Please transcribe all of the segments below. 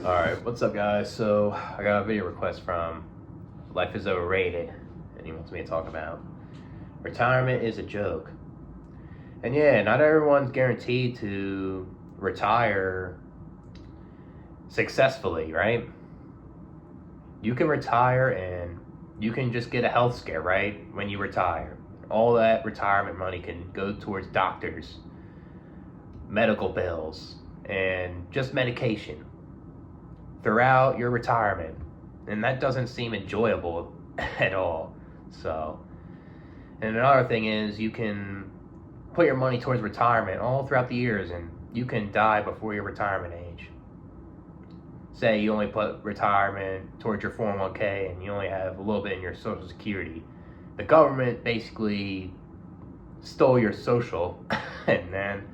Alright, what's up guys? So I got a video request from Life is Overrated, and he wants me to talk about retirement is a joke. And yeah, not everyone's guaranteed to retire successfully, right? You can retire and you can just get a health scare, right? When you retire. All that retirement money can go towards doctors, medical bills, and just medication throughout your retirement, and that doesn't seem enjoyable at all. So, and another thing is you can put your money towards retirement all throughout the years, and you can die before your retirement age. Say you only put retirement towards your 401k and you only have a little bit in your social security. The government basically stole your social and then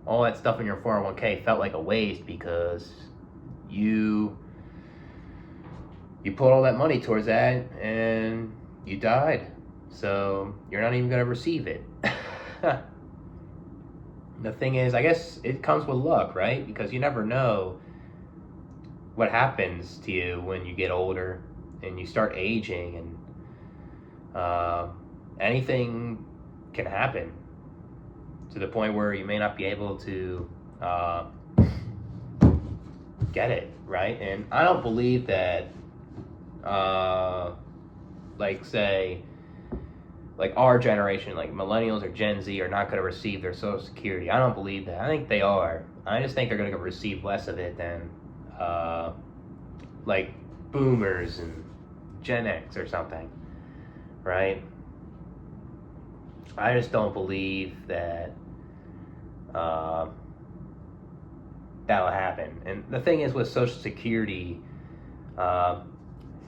all that stuff in your 401k felt like a waste because you put all that money towards that and you died, so you're not even going to receive it. The thing is, I guess it comes with luck, right? Because you never know what happens to you when you get older and you start aging, and anything can happen to the point where you may not be able to get it, right? And I don't believe that say our generation, like millennials or Gen Z, are not going to receive their social security. I don't believe that. I think they are. I just think they're going to receive less of it than like boomers and Gen X or something, right? I just don't believe that that'll happen. And the thing is with Social Security,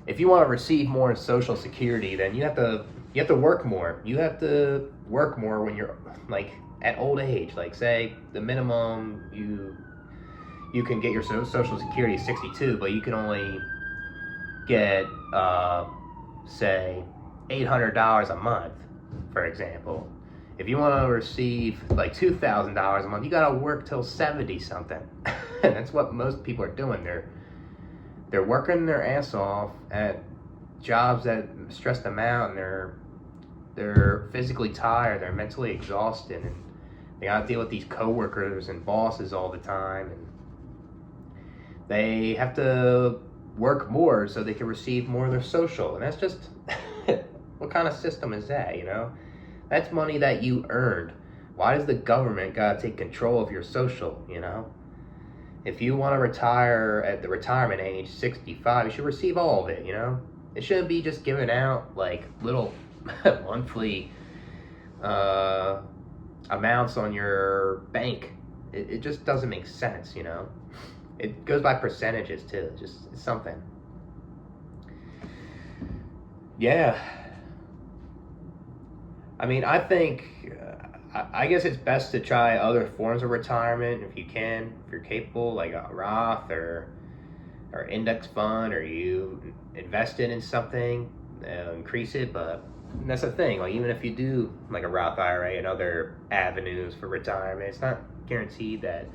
if you want to receive more Social Security, then you have to work more. You have to work more when you're like at old age. Like say the minimum you can get your Social Security is 62, but you can only get say $800 a month, for example. If you want to receive like $2,000 a month, you gotta work till 70 something. And that's what most people are doing. They're working their ass off at jobs that stress them out, and they're physically tired, they're mentally exhausted, and they gotta deal with these coworkers and bosses all the time, and they have to work more so they can receive more of their social. And that's just what kind of system is that, you know? That's money that you earned. Why does the government gotta take control of your social, you know? If you want to retire at the retirement age, 65, you should receive all of it, you know? It shouldn't be just given out like little monthly amounts on your bank. It just doesn't make sense, you know? It goes by percentages too. It's something. Yeah. I mean, I think, I guess it's best to try other forms of retirement if you can, if you're capable, like a Roth or index fund, or you invested in something, increase it. But that's the thing, like even if you do like a Roth IRA and other avenues for retirement, it's not guaranteed that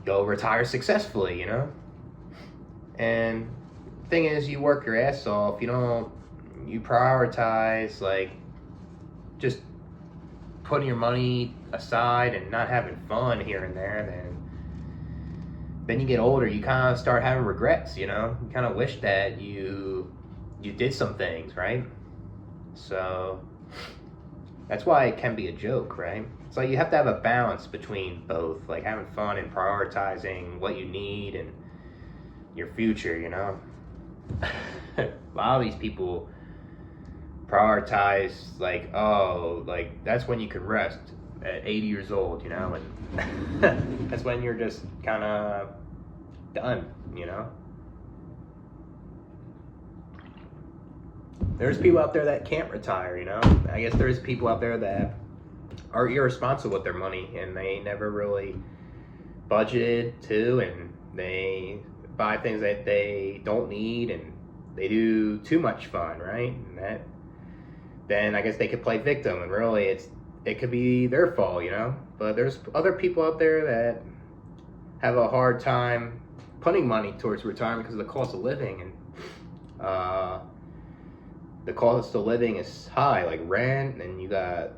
you'll retire successfully, you know? And the thing is, you work your ass off, you prioritize like just putting your money aside and not having fun here and there, then you get older, you kind of start having regrets, you know? You kind of wish that you did some things, right? So that's why it can be a joke, right? So you have to have a balance between both, like having fun and prioritizing what you need and your future, you know? A lot of these people prioritize like, oh, like that's when you can rest at 80 years old, you know, and that's when you're just kind of done, you know. There's people out there that can't retire, you know. I guess there's people out there that are irresponsible with their money and they never really budgeted to, and they buy things that they don't need, and they do too much fun, right? And then I guess they could play victim, and really it could be their fault, you know? But there's other people out there that have a hard time putting money towards retirement because of the cost of living, and the cost of living is high, like rent, and you got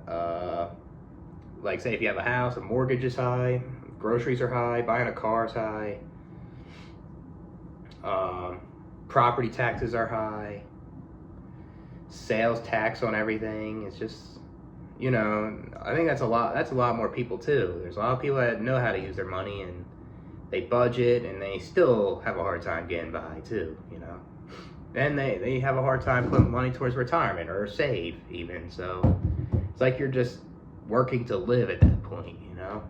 like say if you have a house, a mortgage is high, groceries are high, buying a car is high, property taxes are high, sales tax on everything. It's just, you know, I think that's a lot more people too. There's a lot of people that know how to use their money, and they budget, and they still have a hard time getting by too, you know. And they have a hard time putting money towards retirement or save even. So it's like you're just working to live at that point, you know.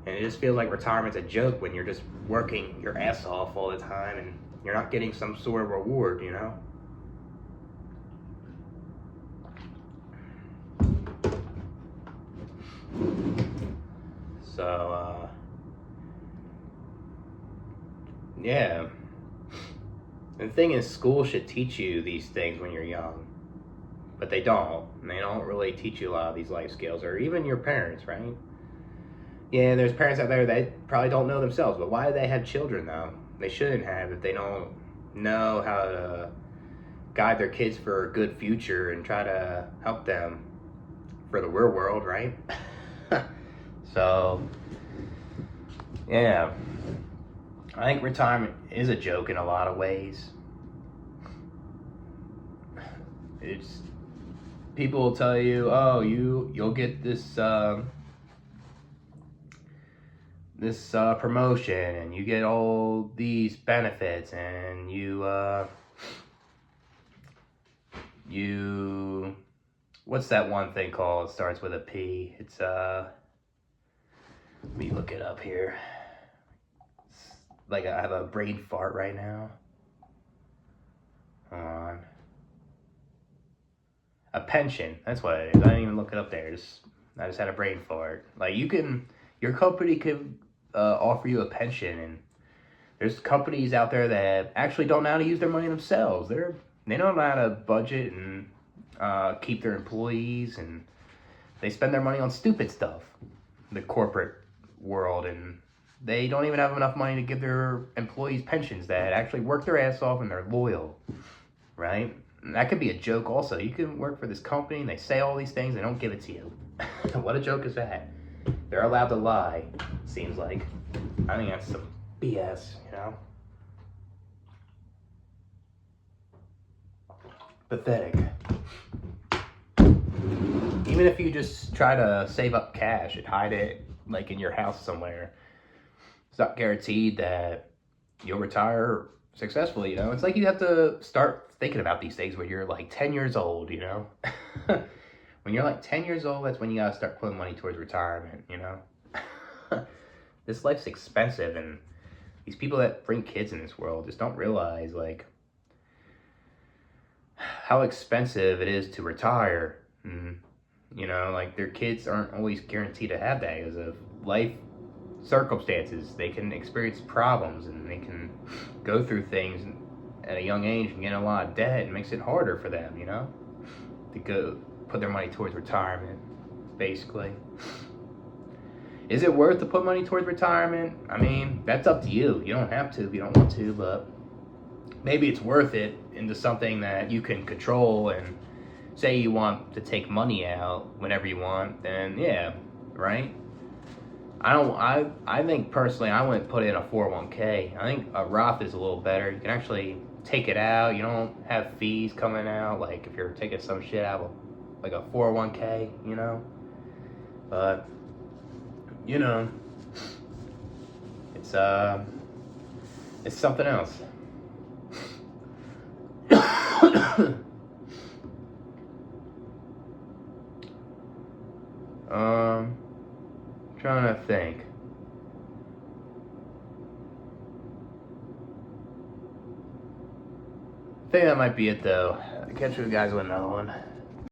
And it just feels like retirement's a joke when you're just working your ass off all the time and you're not getting some sort of reward, you know. So, yeah. The thing is, school should teach you these things when you're young, but they don't. And they don't really teach you a lot of these life skills, or even your parents, right? Yeah, there's parents out there that probably don't know themselves, but why do they have children, though? They shouldn't have if they don't know how to guide their kids for a good future and try to help them for the real world, right? So, yeah. I think retirement is a joke in a lot of ways. It's people will tell you, oh, you'll get this promotion, and you get all these benefits, and you what's that one thing called? It starts with a P. It's let me look it up here. Like I have a brain fart right now. Hold on. A pension. That's what it is. I didn't even look it up there. I just had a brain fart. Like your company could offer you a pension, and there's companies out there that actually don't know how to use their money themselves. They don't know how to budget and keep their employees, and they spend their money on stupid stuff. The corporate world, and they don't even have enough money to give their employees pensions that actually work their ass off and they're loyal, right? And that could be a joke also. You can work for this company and they say all these things, they don't give it to you. What a joke is that? They're allowed to lie, seems like. I think that's some BS, you know? Pathetic. Even if you just try to save up cash and hide it like in your house somewhere, it's not guaranteed that you'll retire successfully, you know? It's like you have to start thinking about these things when you're like 10 years old, you know? When you're like 10 years old, that's when you gotta start putting money towards retirement, you know? This life's expensive, and these people that bring kids in this world just don't realize, like, how expensive it is to retire. And, you know, like, their kids aren't always guaranteed to have that because of life circumstances. They can experience problems, and they can go through things at a young age and get in a lot of debt. It makes it harder for them, you know, to go put their money towards retirement, basically. Is it worth to put money towards retirement? I mean, that's up to you. You don't have to if you don't want to, but maybe it's worth it into something that you can control. And say you want to take money out whenever you want, then yeah, right? I think personally I wouldn't put in a 401k. I think a Roth is a little better. You can actually take it out. You don't have fees coming out like if you're taking some shit out of like a 401k, you know? But you know, it's something else. Trying to think. I think that might be it though. I'll catch you guys with another one.